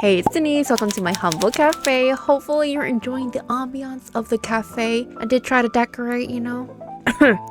Hey, it's Denise. Welcome to my humble cafe. Hopefully you're enjoying the ambiance of the cafe. I did try to decorate, you know.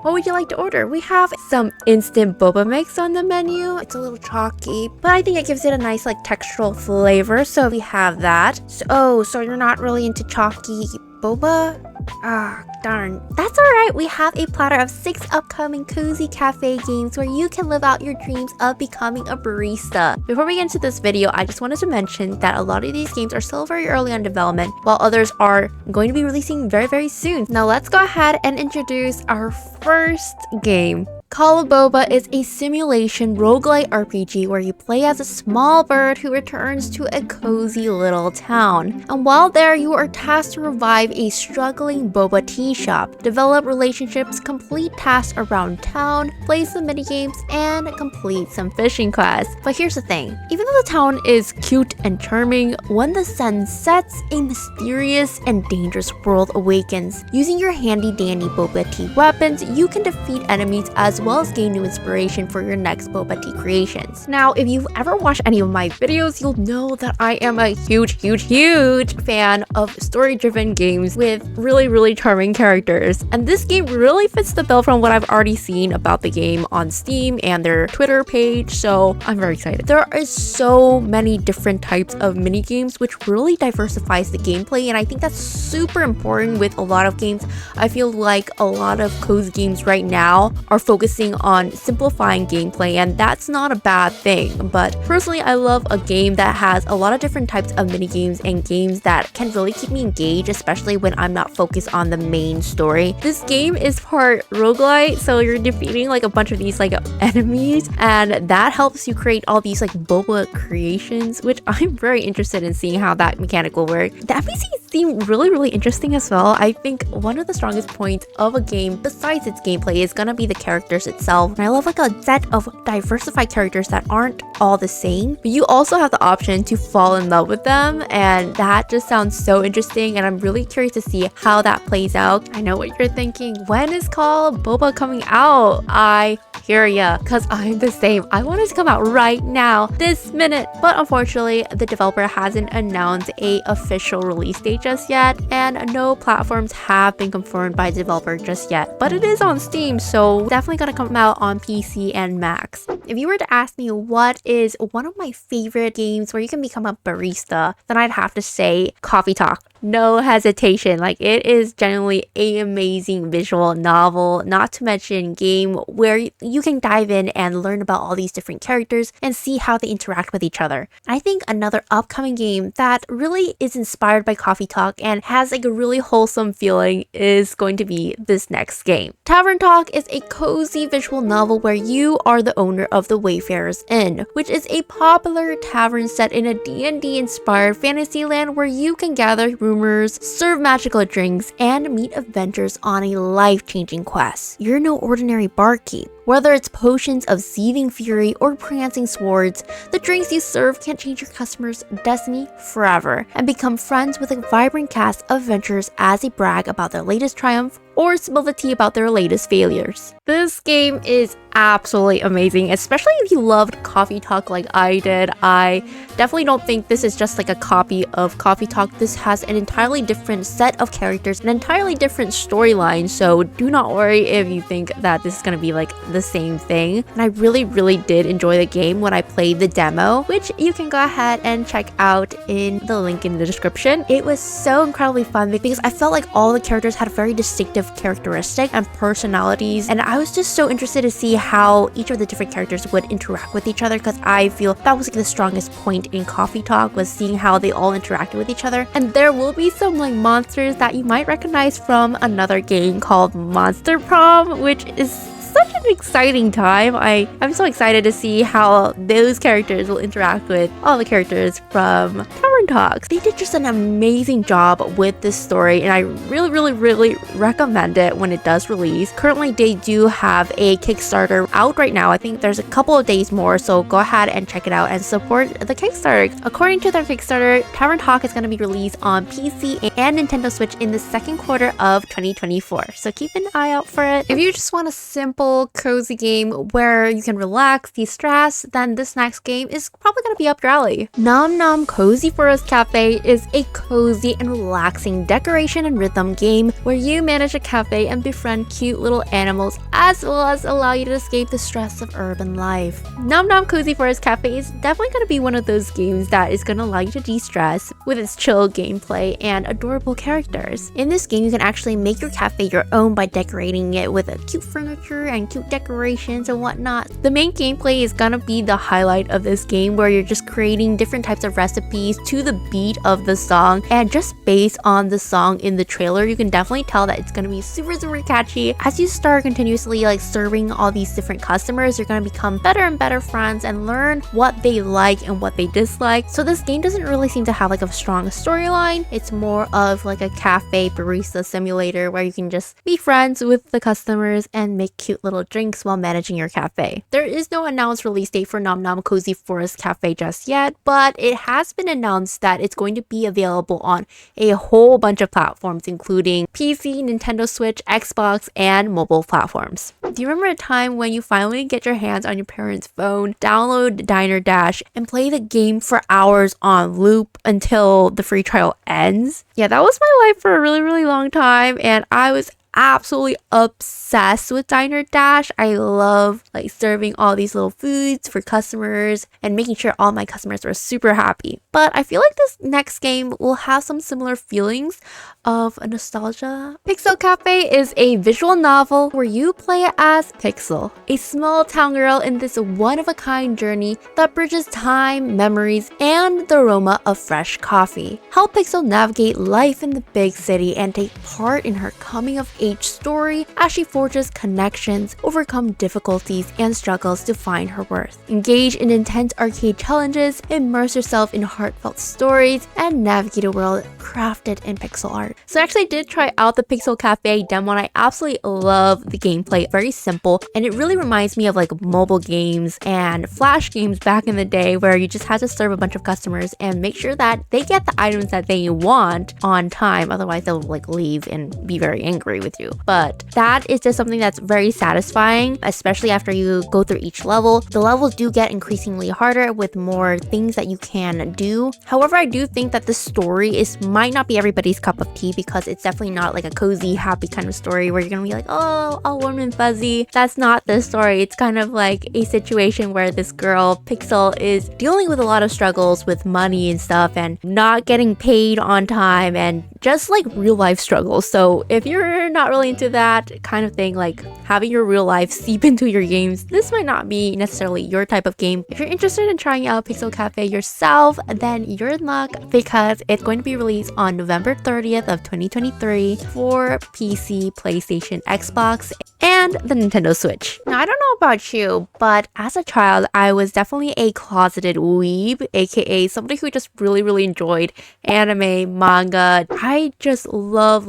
What would you like to order? We have some instant boba mix on the menu. It's a little chalky, but I think it gives it a nice like textural flavor. So we have that. So you're not really into chalky boba? Ah, darn. That's alright, we have a platter of 6 upcoming cozy cafe games where you can live out your dreams of becoming a barista. Before we get into this video, I just wanted to mention that a lot of these games are still very early on development, while others are going to be releasing very soon. Now let's go ahead and introduce our first game. Call of Boba is a simulation roguelite RPG where you play as a small bird who returns to a cozy little town. And while there, you are tasked to revive a struggling boba tea shop, develop relationships, complete tasks around town, play some minigames, and complete some fishing quests. But here's the thing, even though the town is cute and charming, when the sun sets, a mysterious and dangerous world awakens. Using your handy dandy boba tea weapons, you can defeat enemies as well as gain new inspiration for your next boba tea creations. Now, if you've ever watched any of my videos, you'll know that I am a huge fan of story-driven games with really charming characters. And this game really fits the bill from what I've already seen about the game on Steam and their Twitter page, so I'm very excited. There are so many different types of mini games, which really diversifies the gameplay, and I think that's super important with a lot of games. I feel like a lot of cozy games right now are focusing on simplifying gameplay, and that's not a bad thing. But personally, I love a game that has a lot of different types of mini games and games that can really keep me engaged, especially when I'm not focused on the main story. This game is part roguelite, so you're defeating like a bunch of these like enemies, and that helps you create all these like boba creations, which I'm very interested in seeing how that mechanic will work. The NPCs seem really interesting as well. I think one of the strongest points of a game besides its gameplay is gonna be the characters itself. And I love like a set of diversified characters that aren't all the same, but you also have the option to fall in love with them, and that just sounds so interesting, and I'm really curious to see how that plays out. I know what you're thinking, when is Call of Boba coming out? I hear ya, cause I'm the same. I want it to come out right now, this minute, but unfortunately the developer hasn't announced a official release date just yet, and no platforms have been confirmed by the developer just yet, but it is on Steam, so definitely gonna come out on PC and Macs. If you were to ask me what is one of my favorite games where you can become a barista, then I'd have to say Coffee Talk. No hesitation, like it is genuinely an amazing visual novel, not to mention game where you can dive in and learn about all these different characters and see how they interact with each other. I think another upcoming game that really is inspired by Coffee Talk and has like a really wholesome feeling is going to be this next game. Tavern Talk is a cozy visual novel where you are the owner of the Wayfarer's Inn, which is a popular tavern set in a D&D inspired fantasy land where you can gather rumors, serve magical drinks, and meet adventures on a life-changing quest. You're no ordinary barkeep. Whether it's potions of seething fury or prancing swords, the drinks you serve can change your customers' destiny forever, and become friends with a vibrant cast of adventurers as they brag about their latest triumph or spill the tea about their latest failures. This game is absolutely amazing, especially if you loved Coffee Talk like I did. I definitely don't think this is just like a copy of Coffee Talk. This has an entirely different set of characters, an entirely different storyline, so do not worry if you think that this is gonna be like the same thing. And I really did enjoy the game when I played the demo, which you can go ahead and check out in the link in the description. It was so incredibly fun because I felt like all the characters had very distinctive characteristics and personalities, and I was just so interested to see how each of the different characters would interact with each other, because I feel that was like the strongest point in Coffee Talk, was seeing how they all interacted with each other. And there will be some like monsters that you might recognize from another game called Monster Prom, which is such an exciting time. I'm so excited to see how those characters will interact with all the characters from Tavern Tavern Talk. They did just an amazing job with this story, and I really recommend it when it does release. Currently, they do have a Kickstarter out right now. I think there's a couple of days more, so go ahead and check it out and support the Kickstarter. According to their Kickstarter, Tavern Talk is going to be released on PC and Nintendo Switch in the second quarter of 2024, so keep an eye out for it. If you just want a simple, cozy game where you can relax, de-stress, then this next game is probably going to be up your alley. Nom Nom Cozy Forest Cafe is a cozy and relaxing decoration and rhythm game where you manage a cafe and befriend cute little animals, as well as allow you to escape the stress of urban life. Nom Nom Cozy Forest Cafe is definitely going to be one of those games that is going to allow you to de-stress with its chill gameplay and adorable characters. In this game, you can actually make your cafe your own by decorating it with a cute furniture and cute decorations and whatnot. The main gameplay is gonna be the highlight of this game, where you're just creating different types of recipes to the beat of the song, and just based on the song in the trailer, you can definitely tell that it's gonna be super catchy. As you start continuously serving all these different customers, you're gonna become better and better friends and learn what they like and what they dislike. So this game doesn't really seem to have a strong storyline. It's more of a cafe barista simulator where you can just be friends with the customers and make cute little drinks while managing your cafe. There is no announced release date for Nom Nom Cozy Forest Cafe just yet, but it has been announced that it's going to be available on a whole bunch of platforms, including PC, Nintendo Switch, Xbox, and mobile platforms. Do you remember a time when you finally get your hands on your parents' phone, download Diner Dash, and play the game for hours on loop until the free trial ends? Yeah, that was my life for a really long time, and I was absolutely obsessed with Diner Dash. I love serving all these little foods for customers and making sure all my customers were super happy. But I feel like this next game will have some similar feelings of nostalgia. Pixel Cafe is a visual novel where you play as Pixel, a small town girl in this one-of-a-kind journey that bridges time, memories, and the aroma of fresh coffee. Help Pixel navigate life in the big city and take part in her coming-of-age story as she forges connections, overcome difficulties, and struggles to find her worth. Engage in intense arcade challenges, immerse yourself in heartfelt stories, and navigate a world crafted in pixel art. So I actually did try out the Pixel Cafe demo, and I absolutely love the gameplay. Very simple, and it really reminds me of mobile games and flash games back in the day, where you just had to serve a bunch of customers and make sure that they get the items that they want on time, otherwise they'll leave and be very angry with you. But that is just something that's very satisfying, especially after you go through each level. The levels do get increasingly harder with more things that you can do. However, I do think that the story might not be everybody's cup of tea, because it's definitely not a cozy, happy kind of story where you're gonna be oh, all warm and fuzzy. That's not the story. It's kind of a situation where this girl, Pixel, is dealing with a lot of struggles with money and stuff, and not getting paid on time, and just real life struggles. So if you're not really into that kind of thing, having your real life seep into your games, this might not be necessarily your type of game. If you're interested in trying out Pixel Cafe yourself, then you're in luck, because it's going to be released on November 30th of 2023 for PC, PlayStation, Xbox, and the Nintendo Switch. Now, I don't know about you, but as a child, I was definitely a closeted weeb, aka somebody who just really enjoyed anime, manga. I just loved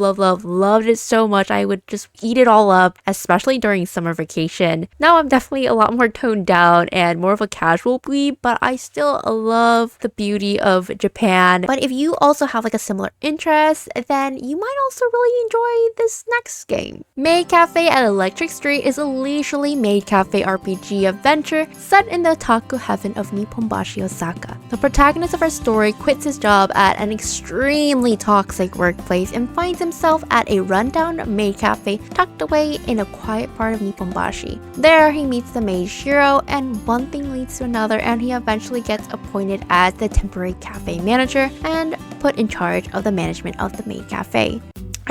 it so much. I would just eat it all up, especially during summer vacation. Now I'm definitely a lot more toned down and more of a casual weeb, but I still love the beauty of Japan. But if you also have a similar interest, then you might also really enjoy this next game. Maid Cafe at Electric Street is a leisurely Maid Cafe RPG adventure set in the otaku heaven of Nipponbashi, Osaka. The protagonist of our story quits his job at an extremely toxic workplace and finds himself at a rundown maid cafe tucked away in a quiet part of Nipponbashi. There, he meets the maid Shiro, and one thing leads to another, and he eventually gets appointed as the temporary cafe manager and put in charge of the management of the maid cafe.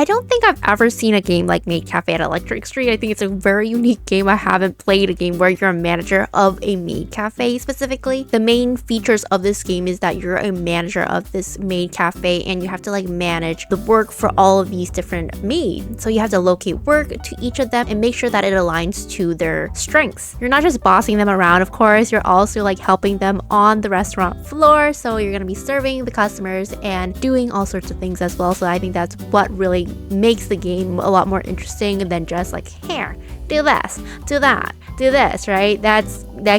I don't think I've ever seen a game like Maid Cafe at Electric Street. I think it's a very unique game. I haven't played a game where you're a manager of a maid cafe specifically. The main features of this game is that you're a manager of this maid cafe and you have to like manage the work for all of these different maids. So you have to locate work to each of them and make sure that it aligns to their strengths. You're not just bossing them around, of course, you're also like helping them on the restaurant floor. So you're gonna be serving the customers and doing all sorts of things as well. So I think that's what really makes the game a lot more interesting than just like, here, do this, do that, do this, right? That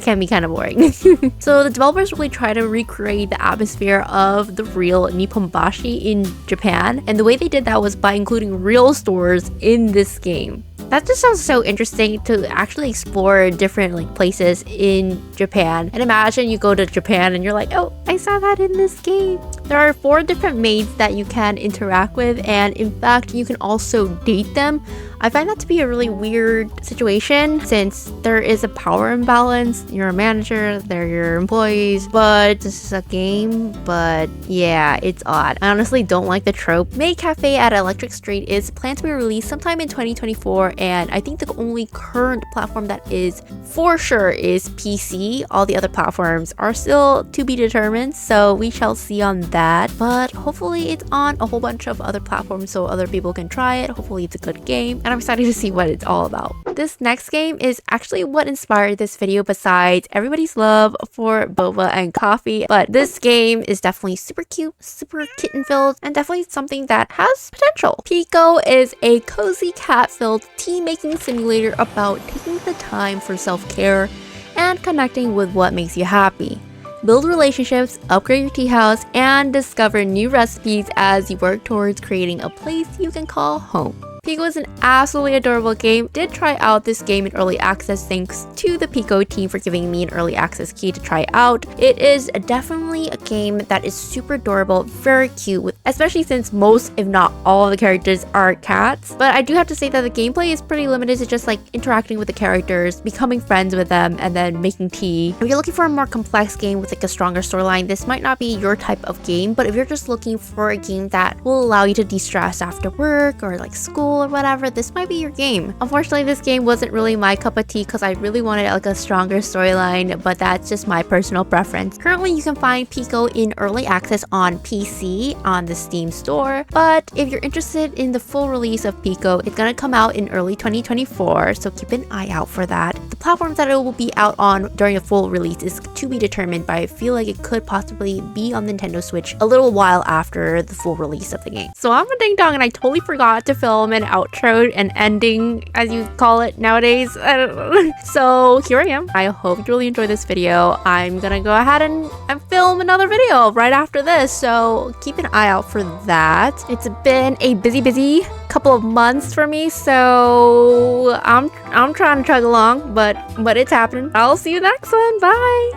can be kind of boring. So the developers really try to recreate the atmosphere of the real Nipponbashi in Japan, and the way they did that was by including real stores in this game. That just sounds so interesting to actually explore different like places in Japan. And imagine you go to Japan and you're like, oh, I saw that in this game. There are 4 different maids that you can interact with, and in fact, you can also date them. I find that to be a really weird situation since there is a power imbalance. You're a manager, they're your employees, but this is a game. But yeah, it's odd. I honestly don't like the trope. Maid Cafe at Electric Street is planned to be released sometime in 2024, and I think the only current platform that is for sure is PC. All the other platforms are still to be determined, so we shall see on that. But hopefully it's on a whole bunch of other platforms so other people can try it. Hopefully it's a good game, and I'm excited to see what it's all about. This next game is actually what inspired this video besides everybody's love for boba and coffee, but this game is definitely super cute, super kitten filled, and definitely something that has potential. Pekoe is a cozy cat filled tea making simulator about taking the time for self-care and connecting with what makes you happy. Build relationships, upgrade your tea house, and discover new recipes as you work towards creating a place you can call home. Pekoe is an absolutely adorable game. Did try out this game in early access thanks to the Pekoe team for giving me an early access key to try out. It is definitely a game that is super adorable, very cute, especially since most, if not all of the characters are cats. But I do have to say that the gameplay is pretty limited to just like interacting with the characters, becoming friends with them, and then making tea. If you're looking for a more complex game with like a stronger storyline, this might not be your type of game, but if you're just looking for a game that will allow you to de-stress after work or like school or whatever, this might be your game. Unfortunately, this game wasn't really my cup of tea because I really wanted like a stronger storyline, but that's just my personal preference. Currently, you can find Pekoe in early access on PC on the Steam store, but if you're interested in the full release of Pekoe, it's gonna come out in early 2024, so keep an eye out for that. The platforms that it will be out on during the full release is to be determined, but I feel like it could possibly be on Nintendo Switch a little while after the full release of the game. So I'm a ding dong and I totally forgot to film an outro and ending, as you call it nowadays. I don't know. So here I am. I hope you really enjoyed this video. I'm gonna go ahead and film another video right after this, so keep an eye out for that. It's been a busy couple of months for me, so I'm trying to chug along, but it's happening. I'll see you next one. Bye.